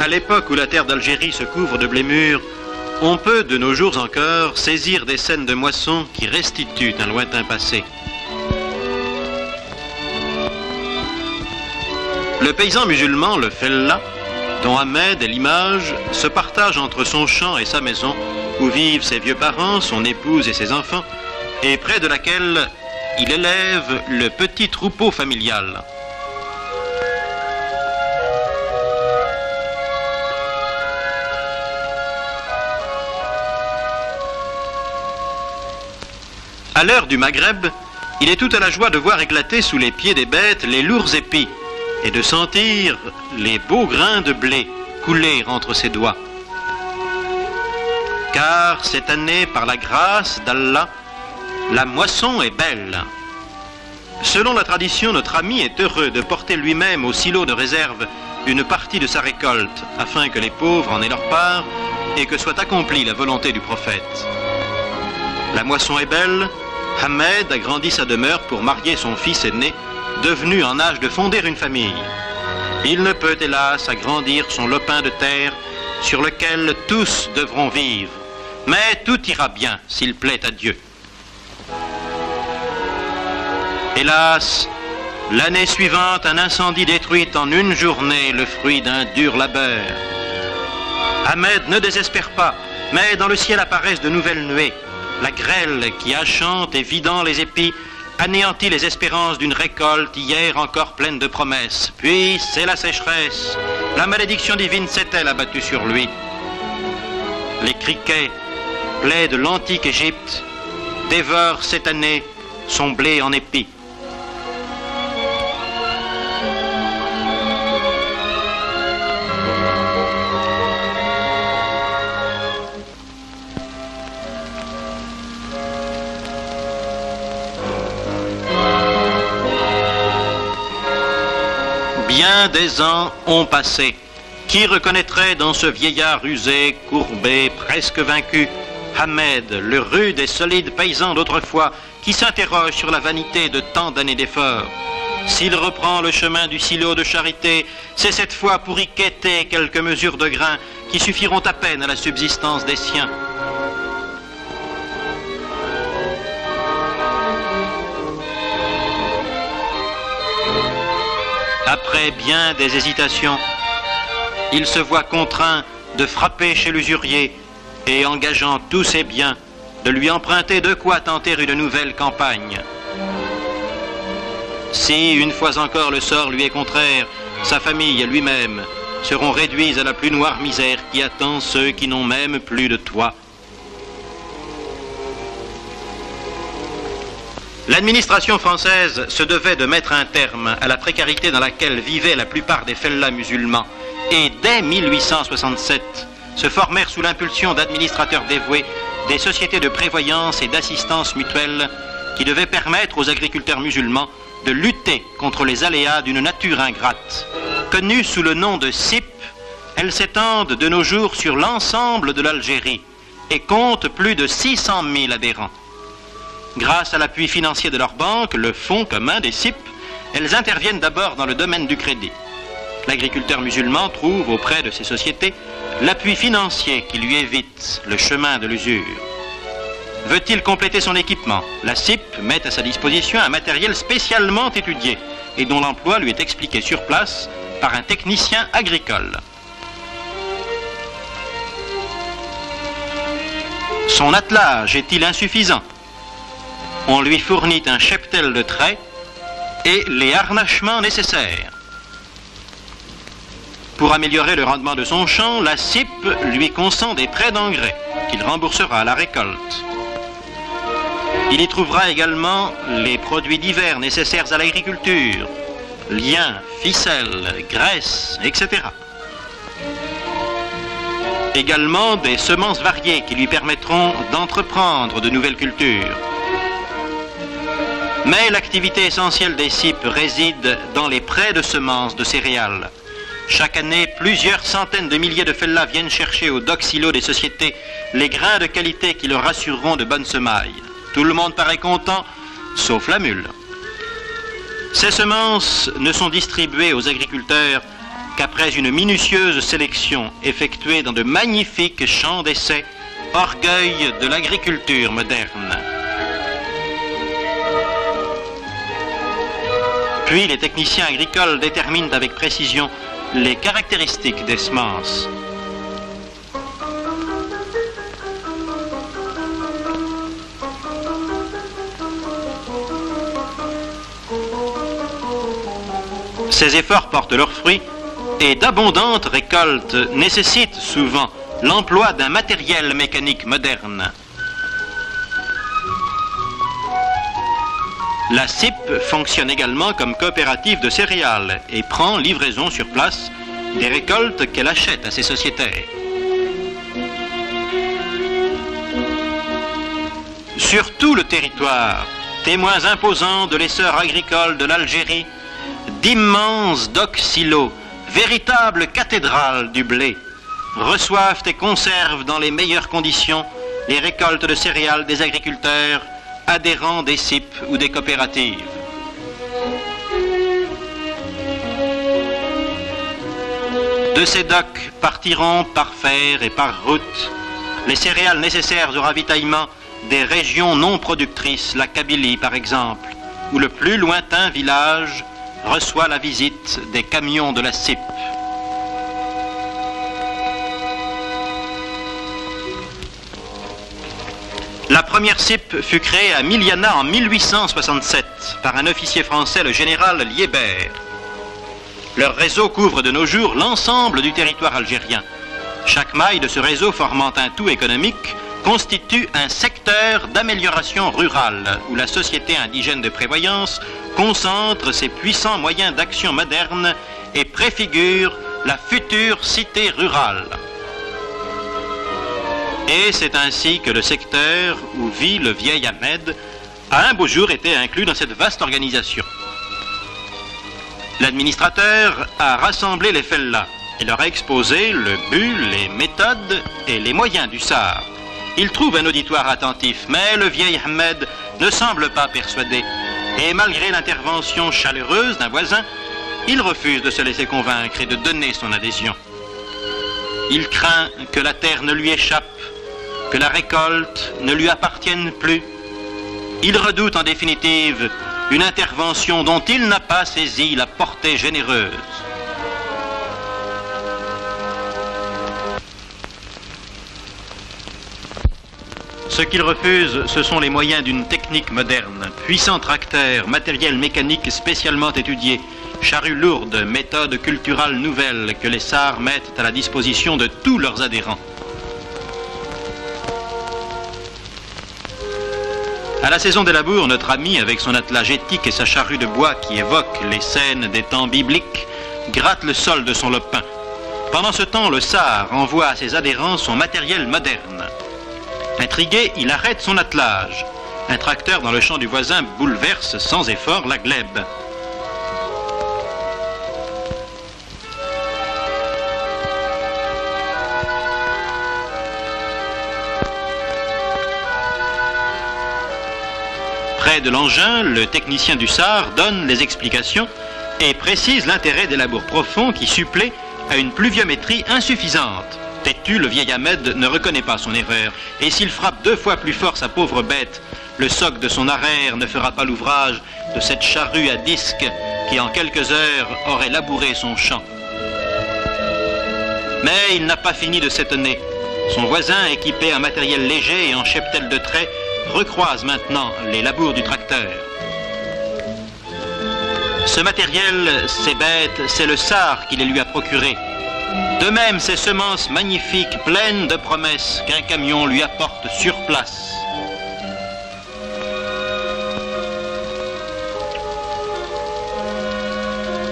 À l'époque où la terre d'Algérie se couvre de blé mûr, on peut, de nos jours encore, saisir des scènes de moisson qui restituent un lointain passé. Le paysan musulman, le fellah, dont Ahmed est l'image, se partage entre son champ et sa maison, où vivent ses vieux parents, son épouse et ses enfants, et près de laquelle il élève le petit troupeau familial. À l'heure du Maghreb, il est tout à la joie de voir éclater sous les pieds des bêtes les lourds épis et de sentir les beaux grains de blé couler entre ses doigts. Car cette année, par la grâce d'Allah, la moisson est belle. Selon la tradition, notre ami est heureux de porter lui-même au silo de réserve une partie de sa récolte, afin que les pauvres en aient leur part et que soit accomplie la volonté du prophète. La moisson est belle. Ahmed agrandit sa demeure pour marier son fils aîné, devenu en âge de fonder une famille. Il ne peut, hélas, agrandir son lopin de terre sur lequel tous devront vivre. Mais tout ira bien s'il plaît à Dieu. Hélas, l'année suivante, un incendie détruit en une journée le fruit d'un dur labeur. Ahmed ne désespère pas, mais dans le ciel apparaissent de nouvelles nuées. La grêle qui achante et vidant les épis anéantit les espérances d'une récolte hier encore pleine de promesses. Puis c'est la sécheresse. La malédiction divine s'est-elle abattue sur lui? Les criquets, plaies de l'antique Égypte, dévorent cette année son blé en épis. Bien des ans ont passé. Qui reconnaîtrait dans ce vieillard usé, courbé, presque vaincu, Ahmed, le rude et solide paysan d'autrefois, qui s'interroge sur la vanité de tant d'années d'efforts? S'il reprend le chemin du silo de charité, c'est cette fois pour y quêter quelques mesures de grains qui suffiront à peine à la subsistance des siens. Après bien des hésitations, il se voit contraint de frapper chez l'usurier et, engageant tous ses biens, de lui emprunter de quoi tenter une nouvelle campagne. Si, une fois encore, le sort lui est contraire, sa famille et lui-même seront réduits à la plus noire misère qui attend ceux qui n'ont même plus de toit. L'administration française se devait de mettre un terme à la précarité dans laquelle vivaient la plupart des fellahs musulmans. Et dès 1867, se formèrent sous l'impulsion d'administrateurs dévoués des sociétés de prévoyance et d'assistance mutuelle qui devaient permettre aux agriculteurs musulmans de lutter contre les aléas d'une nature ingrate. Connues sous le nom de SIP, elles s'étendent de nos jours sur l'ensemble de l'Algérie et comptent plus de 600 000 adhérents. Grâce à l'appui financier de leur banque, le Fonds commun des SIP, elles interviennent d'abord dans le domaine du crédit. L'agriculteur musulman trouve auprès de ces sociétés l'appui financier qui lui évite le chemin de l'usure. Veut-il compléter son équipement? La SIP met à sa disposition un matériel spécialement étudié et dont l'emploi lui est expliqué sur place par un technicien agricole. Son attelage est-il insuffisant? On lui fournit un cheptel de traits et les harnachements nécessaires. Pour améliorer le rendement de son champ, la SIP lui consent des prêts d'engrais qu'il remboursera à la récolte. Il y trouvera également les produits divers nécessaires à l'agriculture, liens, ficelles, graisses, etc. Également des semences variées qui lui permettront d'entreprendre de nouvelles cultures. Mais l'activité essentielle des SIP réside dans les prêts de semences de céréales. Chaque année, plusieurs centaines de milliers de fellahs viennent chercher au dock-silo des sociétés les grains de qualité qui leur assureront de bonnes semailles. Tout le monde paraît content, sauf la mule. Ces semences ne sont distribuées aux agriculteurs qu'après une minutieuse sélection effectuée dans de magnifiques champs d'essai, orgueil de l'agriculture moderne. Puis les techniciens agricoles déterminent avec précision les caractéristiques des semences. Ces efforts portent leurs fruits et d'abondantes récoltes nécessitent souvent l'emploi d'un matériel mécanique moderne. La CIP fonctionne également comme coopérative de céréales et prend livraison sur place des récoltes qu'elle achète à ses sociétaires. Sur tout le territoire, témoins imposants de l'essor agricole de l'Algérie, d'immenses docks silos, véritables cathédrales du blé, reçoivent et conservent dans les meilleures conditions les récoltes de céréales des agriculteurs adhérents des CIP ou des coopératives. De ces docks partiront par fer et par route les céréales nécessaires au ravitaillement des régions non productrices, la Kabylie par exemple, où le plus lointain village reçoit la visite des camions de la CIP. La première CIP fut créée à Miliana en 1867 par un officier français, le général Liébert. Leur réseau couvre de nos jours l'ensemble du territoire algérien. Chaque maille de ce réseau formant un tout économique constitue un secteur d'amélioration rurale où la Société indigène de prévoyance concentre ses puissants moyens d'action moderne et préfigure la future cité rurale. Et c'est ainsi que le secteur où vit le vieil Ahmed a un beau jour été inclus dans cette vaste organisation. L'administrateur a rassemblé les fellahs et leur a exposé le but, les méthodes et les moyens du SAR. Il trouve un auditoire attentif, mais le vieil Ahmed ne semble pas persuadé. Et malgré l'intervention chaleureuse d'un voisin, il refuse de se laisser convaincre et de donner son adhésion. Il craint que la terre ne lui échappe, que la récolte ne lui appartienne plus. Il redoute en définitive une intervention dont il n'a pas saisi la portée généreuse. Ce qu'il refuse, ce sont les moyens d'une technique moderne, puissants tracteurs, matériel mécanique spécialement étudié, charrues lourdes, méthodes culturales nouvelles que les SAR mettent à la disposition de tous leurs adhérents. À la saison des labours, notre ami, avec son attelage éthique et sa charrue de bois qui évoque les scènes des temps bibliques, gratte le sol de son lopin. Pendant ce temps, le SAR envoie à ses adhérents son matériel moderne. Intrigué, il arrête son attelage. Un tracteur dans le champ du voisin bouleverse sans effort la glèbe. Près de l'engin, le technicien du SAR donne les explications et précise l'intérêt des labours profonds qui suppléent à une pluviométrie insuffisante. Têtu, le vieil Ahmed ne reconnaît pas son erreur, et s'il frappe 2 fois plus fort sa pauvre bête, le soc de son arrière ne fera pas l'ouvrage de cette charrue à disque qui en quelques heures aurait labouré son champ. Mais il n'a pas fini de s'étonner. Son voisin, équipé en matériel léger et en cheptel de trait, recroise maintenant les labours du tracteur. Ce matériel, ces bêtes, c'est le SAR qui les lui a procurés. De même, ces semences magnifiques, pleines de promesses qu'un camion lui apporte sur place.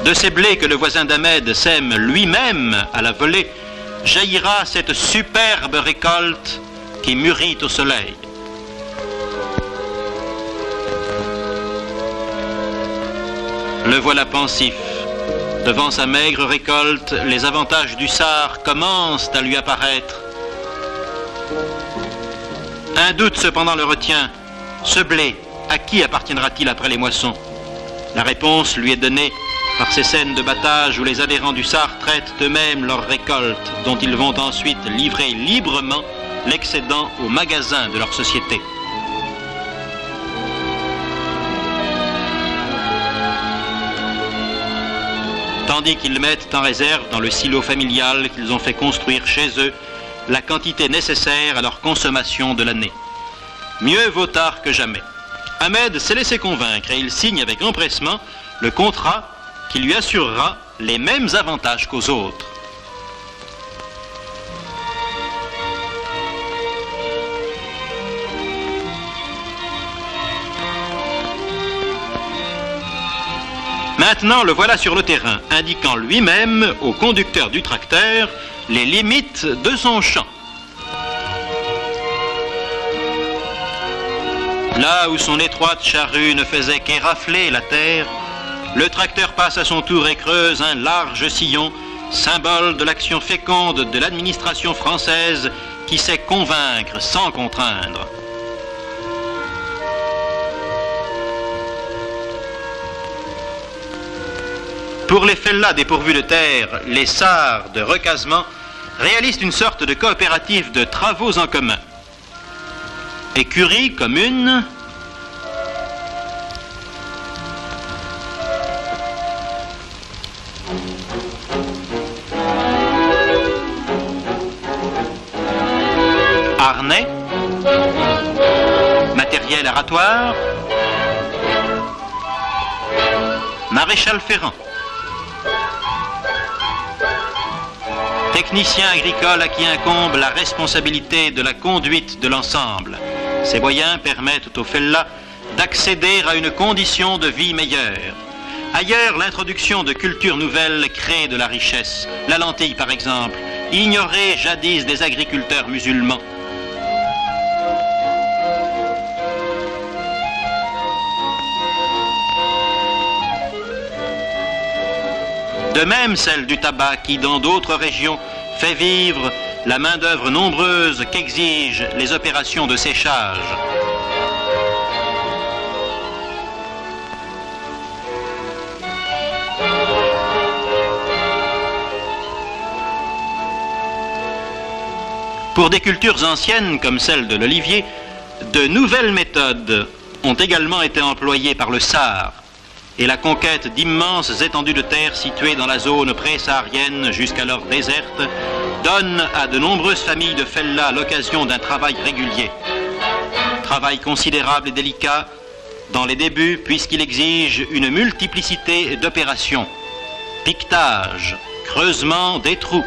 De ces blés que le voisin d'Ahmed sème lui-même à la volée, jaillira cette superbe récolte qui mûrit au soleil. Le voilà pensif. Devant sa maigre récolte, les avantages du SAR commencent à lui apparaître. Un doute cependant le retient. Ce blé, à qui appartiendra-t-il après les moissons? La réponse lui est donnée. par ces scènes de battage où les adhérents du SAR traitent eux-mêmes leurs récoltes, dont ils vont ensuite livrer librement l'excédent aux magasins de leur société. Tandis qu'ils mettent en réserve dans le silo familial qu'ils ont fait construire chez eux la quantité nécessaire à leur consommation de l'année. Mieux vaut tard que jamais. Ahmed s'est laissé convaincre et il signe avec empressement le contrat qui lui assurera les mêmes avantages qu'aux autres. Maintenant, le voilà sur le terrain, indiquant lui-même au conducteur du tracteur les limites de son champ. Là où son étroite charrue ne faisait qu'érafler la terre, le tracteur passe à son tour et creuse un large sillon, symbole de l'action féconde de l'administration française qui sait convaincre sans contraindre. Pour les fellahs dépourvus de terre, les SAR de recasement réalisent une sorte de coopérative de travaux en commun. Écurie commune, harnais, matériel aratoire, maréchal ferrant. Technicien agricole à qui incombe la responsabilité de la conduite de l'ensemble. Ces moyens permettent aux fellahs d'accéder à une condition de vie meilleure. Ailleurs, l'introduction de cultures nouvelles crée de la richesse. La lentille, par exemple, ignorée jadis des agriculteurs musulmans. De même celle du tabac qui, dans d'autres régions, fait vivre la main-d'œuvre nombreuse qu'exigent les opérations de séchage. Pour des cultures anciennes comme celle de l'olivier, de nouvelles méthodes ont également été employées par le SAR et la conquête d'immenses étendues de terre situées dans la zone pré-saharienne jusqu'alors déserte donne à de nombreuses familles de fellahs l'occasion d'un travail régulier. Travail considérable et délicat dans les débuts puisqu'il exige une multiplicité d'opérations. Piquetage, creusement des trous,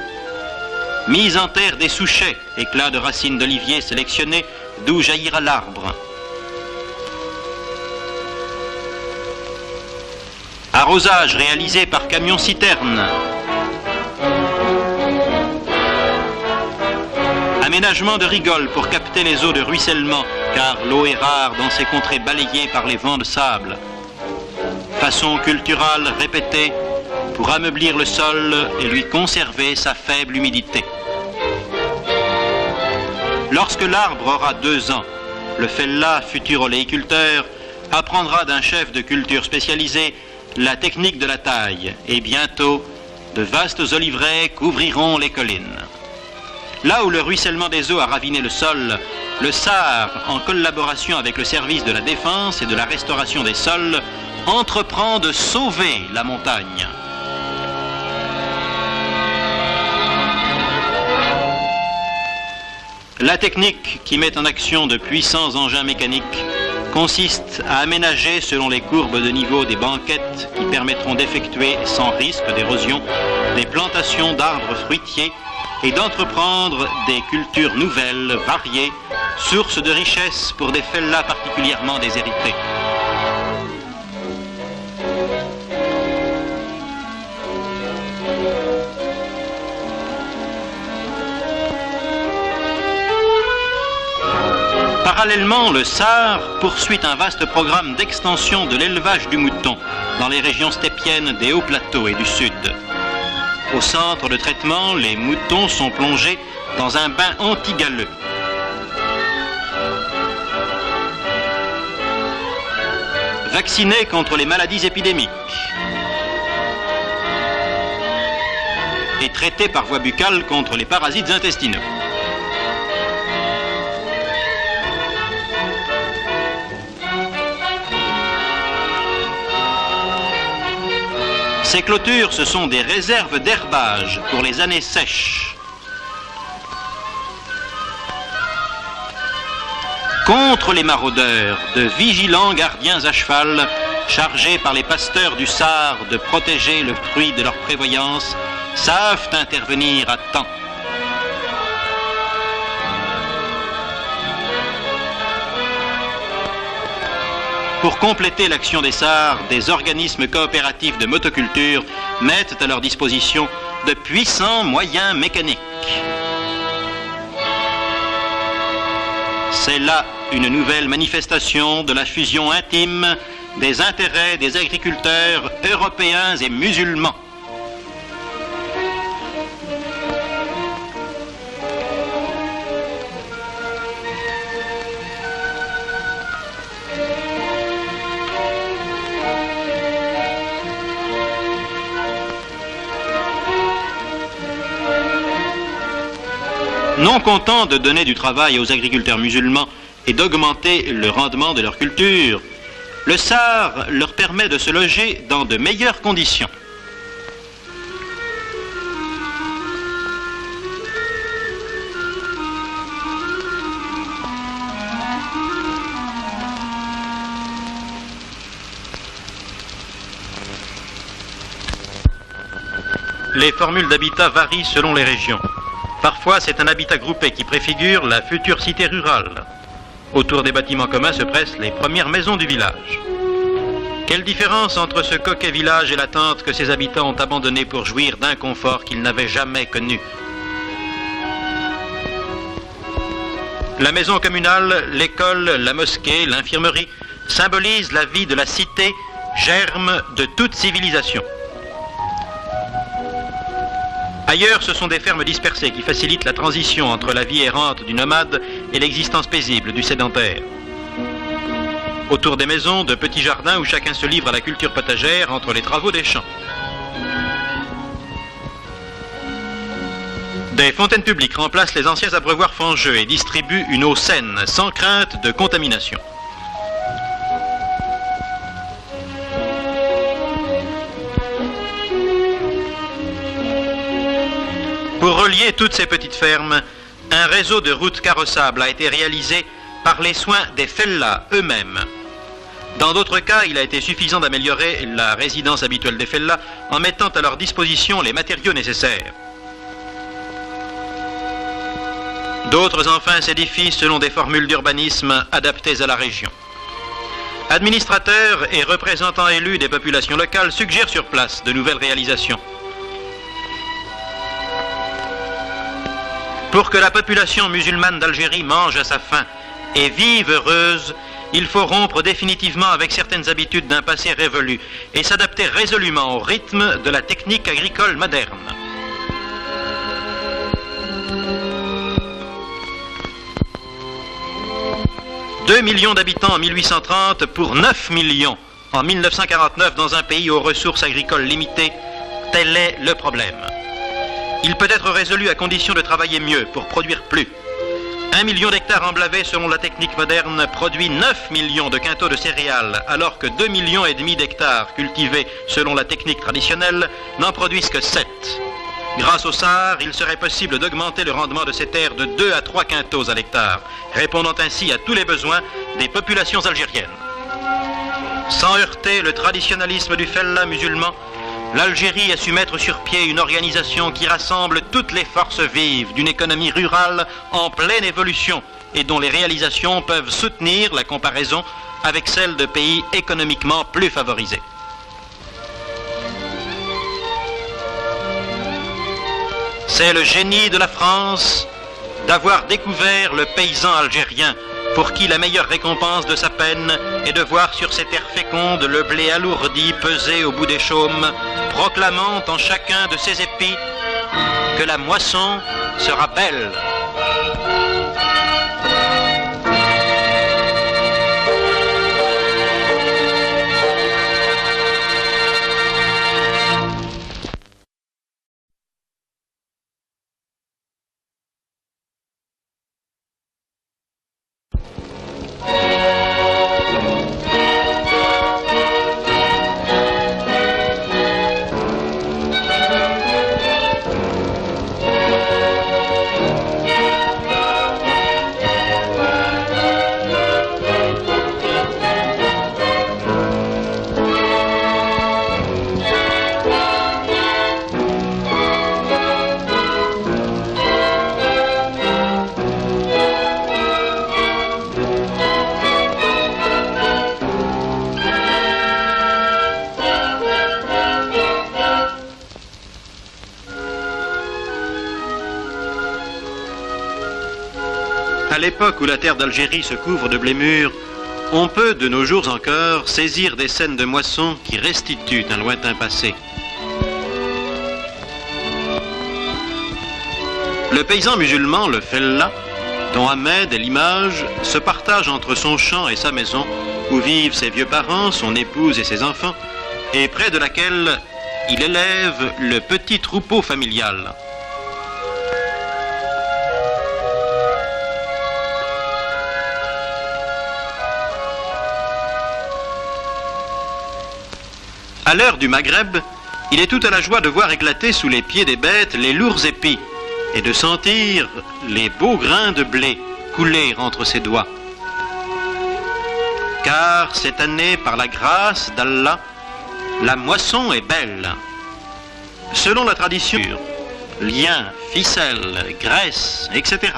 mise en terre des souchets, éclats de racines d'olivier sélectionnés d'où jaillira l'arbre. Arrosage réalisé par camion-citerne. Aménagement de rigoles pour capter les eaux de ruissellement, car l'eau est rare dans ces contrées balayées par les vents de sable. Façon culturale répétée pour ameublir le sol et lui conserver sa faible humidité. Lorsque l'arbre aura 2 ans, le fellah, futur oléiculteur, apprendra d'un chef de culture spécialisé la technique de la taille, et bientôt, de vastes oliveraies couvriront les collines. Là où le ruissellement des eaux a raviné le sol, le SAR, en collaboration avec le service de la défense et de la restauration des sols, entreprend de sauver la montagne. La technique qui met en action de puissants engins mécaniques consiste à aménager selon les courbes de niveau des banquettes qui permettront d'effectuer sans risque d'érosion des plantations d'arbres fruitiers et d'entreprendre des cultures nouvelles, variées, sources de richesse pour des fellahs particulièrement déshérités. Parallèlement, le SAR poursuit un vaste programme d'extension de l'élevage du mouton dans les régions steppiennes des hauts plateaux et du sud. Au centre de traitement, les moutons sont plongés dans un bain anti-galeux. Vaccinés contre les maladies épidémiques. et traiter par voie buccale contre les parasites intestinaux. Ces clôtures, ce sont des réserves d'herbage pour les années sèches. Contre les maraudeurs, de vigilants gardiens à cheval, chargés par les pasteurs du Sarre de protéger le fruit de leur prévoyance, savent intervenir à temps. Pour compléter l'action des SAR, des organismes coopératifs de motoculture mettent à leur disposition de puissants moyens mécaniques. C'est là une nouvelle manifestation de la fusion intime des intérêts des agriculteurs européens et musulmans. Non content de donner du travail aux agriculteurs musulmans et d'augmenter le rendement de leur culture, le SAR leur permet de se loger dans de meilleures conditions. Les formules d'habitat varient selon les régions. Parfois, c'est un habitat groupé qui préfigure la future cité rurale. Autour des bâtiments communs se pressent les premières maisons du village. Quelle différence entre ce coquet village et la tente que ses habitants ont abandonné pour jouir d'un confort qu'ils n'avaient jamais connu. La maison communale, l'école, la mosquée, l'infirmerie symbolisent la vie de la cité, germe de toute civilisation. Ailleurs, ce sont des fermes dispersées qui facilitent la transition entre la vie errante du nomade et l'existence paisible du sédentaire. Autour des maisons, de petits jardins où chacun se livre à la culture potagère entre les travaux des champs. Des fontaines publiques remplacent les anciens abreuvoirs fangeux et distribuent une eau saine, sans crainte de contamination. Pour relier toutes ces petites fermes, un réseau de routes carrossables a été réalisé par les soins des fellahs eux-mêmes. Dans d'autres cas, il a été suffisant d'améliorer la résidence habituelle des fellahs en mettant à leur disposition les matériaux nécessaires. D'autres enfin s'édifient selon des formules d'urbanisme adaptées à la région. Administrateurs et représentants élus des populations locales suggèrent sur place de nouvelles réalisations. Pour que la population musulmane d'Algérie mange à sa faim et vive heureuse, il faut rompre définitivement avec certaines habitudes d'un passé révolu et s'adapter résolument au rythme de la technique agricole moderne. « 2 millions d'habitants en 1830 pour 9 millions en 1949 dans un pays aux ressources agricoles limitées, tel est le problème. Il peut être résolu à condition de travailler mieux pour produire plus. 1 million d'hectares emblavés selon la technique moderne produit 9 millions de quintaux de céréales, alors que 2,5 millions d'hectares cultivés selon la technique traditionnelle n'en produisent que 7. Grâce au SAR, il serait possible d'augmenter le rendement de ces terres de 2 à 3 quintaux à l'hectare, répondant ainsi à tous les besoins des populations algériennes. Sans heurter le traditionnalisme du fellah musulman, l'Algérie a su mettre sur pied une organisation qui rassemble toutes les forces vives d'une économie rurale en pleine évolution et dont les réalisations peuvent soutenir la comparaison avec celles de pays économiquement plus favorisés. C'est le génie de la France d'avoir découvert le paysan algérien pour qui la meilleure récompense de sa peine est de voir sur ces terres fécondes le blé alourdi peser au bout des chaumes, proclamant en chacun de ses épis que la moisson sera belle. À l'époque où la terre d'Algérie se couvre de blé mûr, on peut, de nos jours encore, saisir des scènes de moisson qui restituent un lointain passé. Le paysan musulman, le fellah, dont Ahmed est l'image, se partage entre son champ et sa maison, où vivent ses vieux parents, son épouse et ses enfants, et près de laquelle il élève le petit troupeau familial. À l'heure du Maghreb, il est tout à la joie de voir éclater sous les pieds des bêtes les lourds épis et de sentir les beaux grains de blé couler entre ses doigts. Car cette année, par la grâce d'Allah, la moisson est belle. Selon la tradition, liens, ficelles, graisse, etc.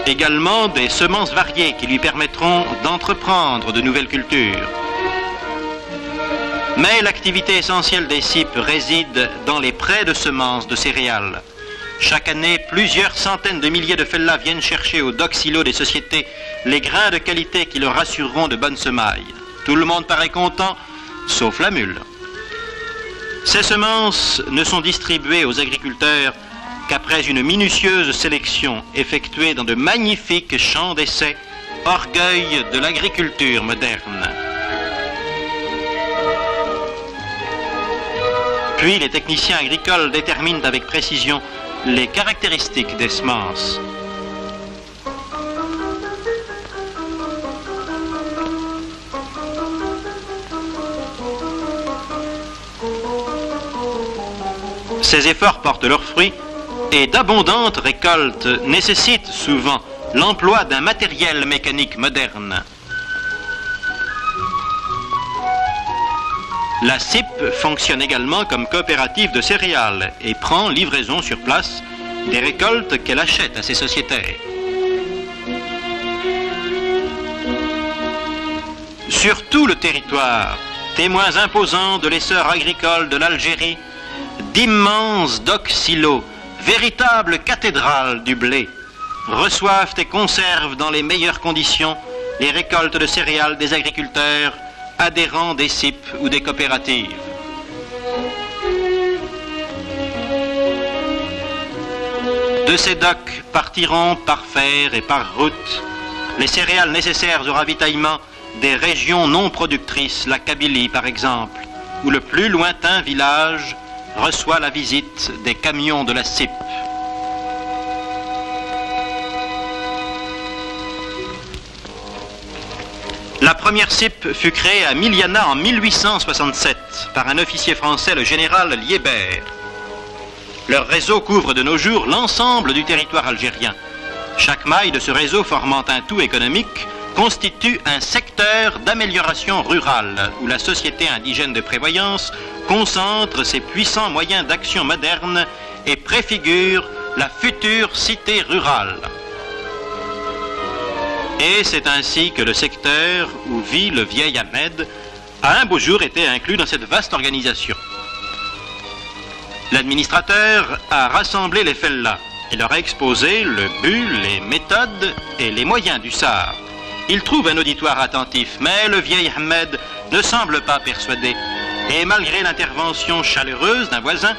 Également des semences variées qui lui permettront d'entreprendre de nouvelles cultures. Mais l'activité essentielle des CIP réside dans les prêts de semences de céréales. Chaque année, plusieurs centaines de milliers de fellahs viennent chercher au dock-silo des sociétés les grains de qualité qui leur assureront de bonnes semailles. Tout le monde paraît content, sauf la mule. Ces semences ne sont distribuées aux agriculteurs qu'après une minutieuse sélection effectuée dans de magnifiques champs d'essai, orgueil de l'agriculture moderne. Puis les techniciens agricoles déterminent avec précision les caractéristiques des semences. Ces efforts portent leurs fruits et d'abondantes récoltes nécessitent souvent l'emploi d'un matériel mécanique moderne. La CIP fonctionne également comme coopérative de céréales et prend livraison sur place des récoltes qu'elle achète à ses sociétaires. Sur tout le territoire, témoins imposants de l'essor agricole de l'Algérie, d'immenses dock-silos, véritables cathédrales du blé, reçoivent et conservent dans les meilleures conditions les récoltes de céréales des agriculteurs adhérents des CIP ou des coopératives. De ces docks partiront par fer et par route les céréales nécessaires au ravitaillement des régions non productrices, la Kabylie par exemple, où le plus lointain village reçoit la visite des camions de la CIP. La première CIP fut créée à Miliana en 1867 par un officier français, le général Liébert. Leur réseau couvre de nos jours l'ensemble du territoire algérien. Chaque maille de ce réseau formant un tout économique constitue un secteur d'amélioration rurale où la société indigène de prévoyance concentre ses puissants moyens d'action moderne et préfigure la future cité rurale. Et c'est ainsi que le secteur où vit le vieil Ahmed a un beau jour été inclus dans cette vaste organisation. L'administrateur a rassemblé les fellahs et leur a exposé le but, les méthodes et les moyens du SAR. Il trouve un auditoire attentif, mais le vieil Ahmed ne semble pas persuadé. Et malgré l'intervention chaleureuse d'un voisin,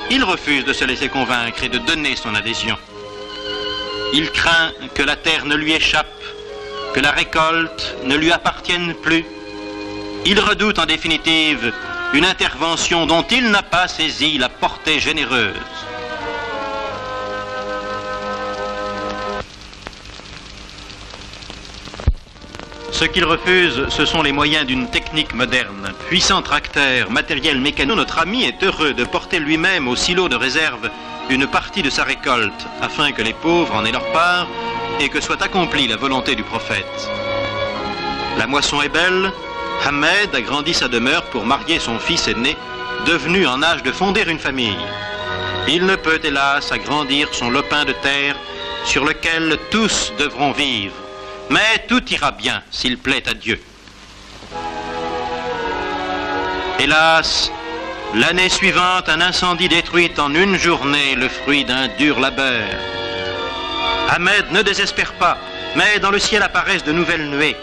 il refuse de se laisser convaincre et de donner son adhésion. Il craint que la terre ne lui échappe, que la récolte ne lui appartienne plus. Il redoute en définitive une intervention dont il n'a pas saisi la portée généreuse. Ce qu'il refuse, ce sont les moyens d'une technique moderne. Puissant tracteur, matériel mécanique, notre ami est heureux de porter lui-même au silo de réserve une partie de sa récolte, afin que les pauvres en aient leur part et que soit accomplie la volonté du prophète. La moisson est belle. Ahmed agrandit sa demeure pour marier son fils aîné, devenu en âge de fonder une famille. Il ne peut, hélas, agrandir son lopin de terre sur lequel tous devront vivre. Mais tout ira bien s'il plaît à Dieu. Hélas, l'année suivante, un incendie détruit en une journée le fruit d'un dur labeur. Ahmed ne désespère pas, mais dans le ciel apparaissent de nouvelles nuées.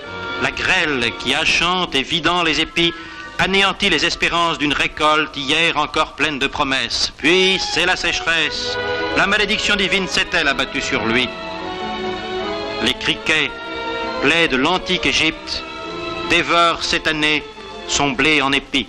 La grêle qui achante et vidant les épis anéantit les espérances d'une récolte hier encore pleine de promesses. Puis c'est la sécheresse. La malédiction divine s'est-elle abattue sur lui? Les criquets, plaies de l'antique Égypte, dévorent cette année son blé en épis.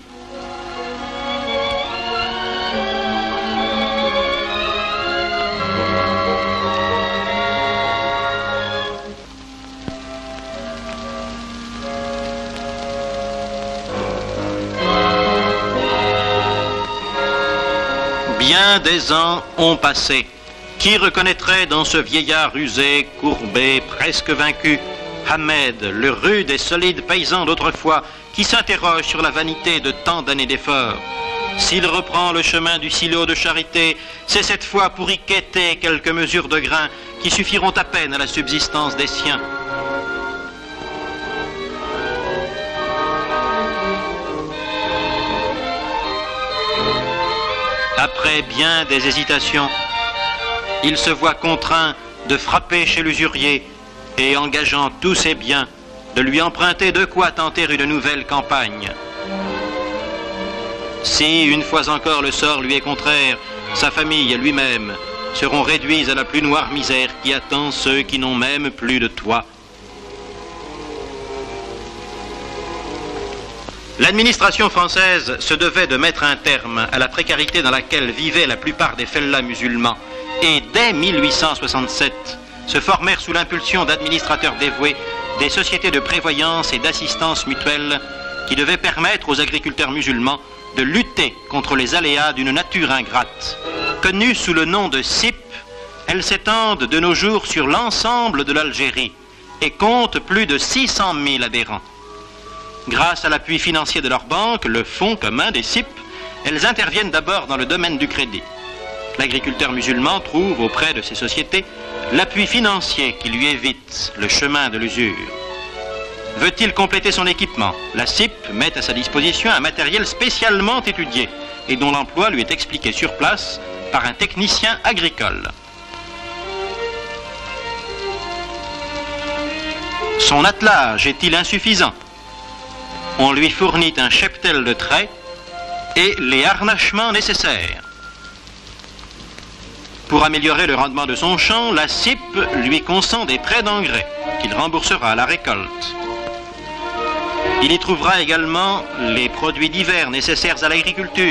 Bien des ans ont passé. Qui reconnaîtrait dans ce vieillard usé, courbé, presque vaincu, Ahmed, le rude et solide paysan d'autrefois, qui s'interroge sur la vanité de tant d'années d'efforts? S'il reprend le chemin du silo de charité, c'est cette fois pour y quêter quelques mesures de grain qui suffiront à peine à la subsistance des siens. Après bien des hésitations, il se voit contraint de frapper chez l'usurier et, engageant tous ses biens, de lui emprunter de quoi tenter une nouvelle campagne. Si, une fois encore, le sort lui est contraire, sa famille et lui-même seront réduits à la plus noire misère qui attend ceux qui n'ont même plus de toit. L'administration française se devait de mettre un terme à la précarité dans laquelle vivaient la plupart des fellahs musulmans. Et dès 1867, se formèrent sous l'impulsion d'administrateurs dévoués des sociétés de prévoyance et d'assistance mutuelle qui devaient permettre aux agriculteurs musulmans de lutter contre les aléas d'une nature ingrate. Connues sous le nom de SIP, elles s'étendent de nos jours sur l'ensemble de l'Algérie et comptent plus de 600 000 adhérents. Grâce à l'appui financier de leur banque, le Fonds commun des SIP, elles interviennent d'abord dans le domaine du crédit. L'agriculteur musulman trouve auprès de ces sociétés l'appui financier qui lui évite le chemin de l'usure. Veut-il compléter son équipement? La SIP met à sa disposition un matériel spécialement étudié et dont l'emploi lui est expliqué sur place par un technicien agricole. Son attelage est-il insuffisant? On lui fournit un cheptel de traits et les harnachements nécessaires. Pour améliorer le rendement de son champ, la SIP lui consent des prêts d'engrais qu'il remboursera à la récolte. Il y trouvera également les produits divers nécessaires à l'agriculture.